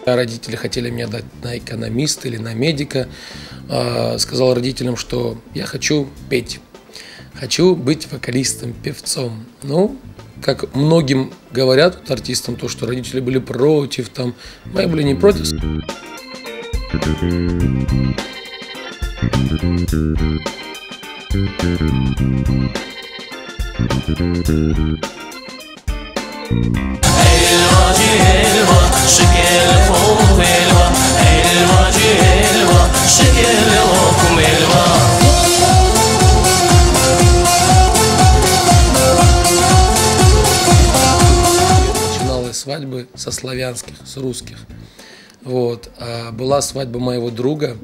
Родители хотели меня дать на экономиста или на медика. Сказал родителям, что я хочу петь, хочу быть вокалистом, певцом. Ну, как многим говорят вот, артистам, то, что родители были против, там, мои были не против. Начиналась свадьбы со славянских, с русских. Вот. А была свадьба моего друга,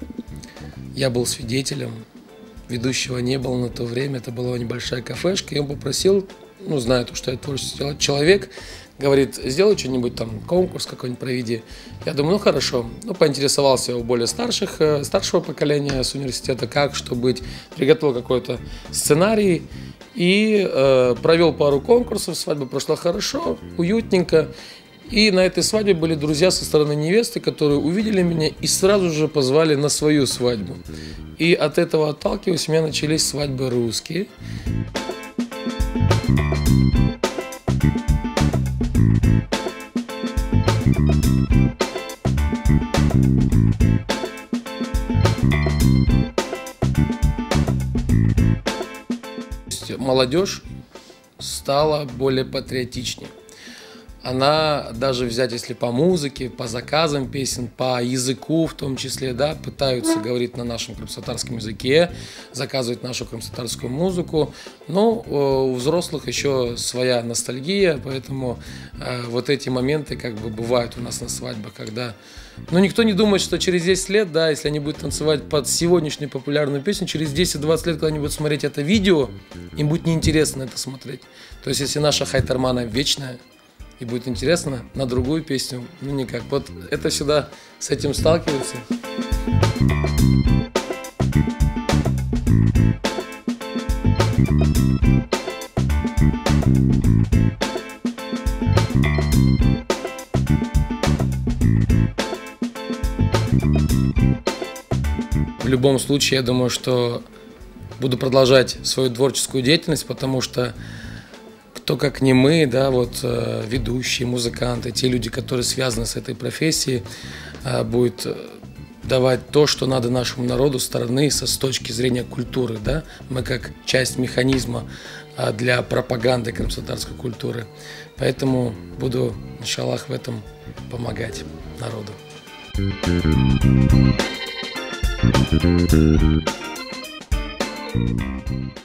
я был свидетелем, ведущего не было на то время, это была небольшая кафешка, и он попросил, ну, зная, что я творческий человек, говорит, сделай что-нибудь там, конкурс какой-нибудь проведи. Я думаю, ну хорошо. Ну, поинтересовался у более старшего поколения с университета, как, что быть. Приготовил какой-то сценарий и провел пару конкурсов. Свадьба прошла хорошо, уютненько. И на этой свадьбе были друзья со стороны невесты, которые увидели меня и сразу же позвали на свою свадьбу. И от этого отталкиваясь, у меня начались свадьбы русские. Молодежь стала более патриотичнее. Она даже взять, если по музыке, по заказам песен, по языку в том числе, да, пытаются говорить на нашем крымско-татарском языке, заказывать нашу крымско-татарскую музыку. Но у взрослых еще своя ностальгия, поэтому вот эти моменты как бы бывают у нас на свадьбах, когда... Но никто не думает, что через 10 лет, да, если они будут танцевать под сегодняшнюю популярную песню, через 10-20 лет, когда они будут смотреть это видео, им будет неинтересно это смотреть. То есть, если наша Хайтармана вечная, и будет интересно на другую песню, ну никак. Вот это всегда с этим сталкивается. В любом случае, я думаю, что буду продолжать свою творческую деятельность, потому что кто как не мы, да, вот ведущие, музыканты, те люди, которые связаны с этой профессией, будет давать то, что надо нашему народу стороны с точки зрения культуры, да. Мы как часть механизма для пропаганды крымско-татарской культуры. Поэтому буду, иншаллах, в этом помогать народу. Thank you.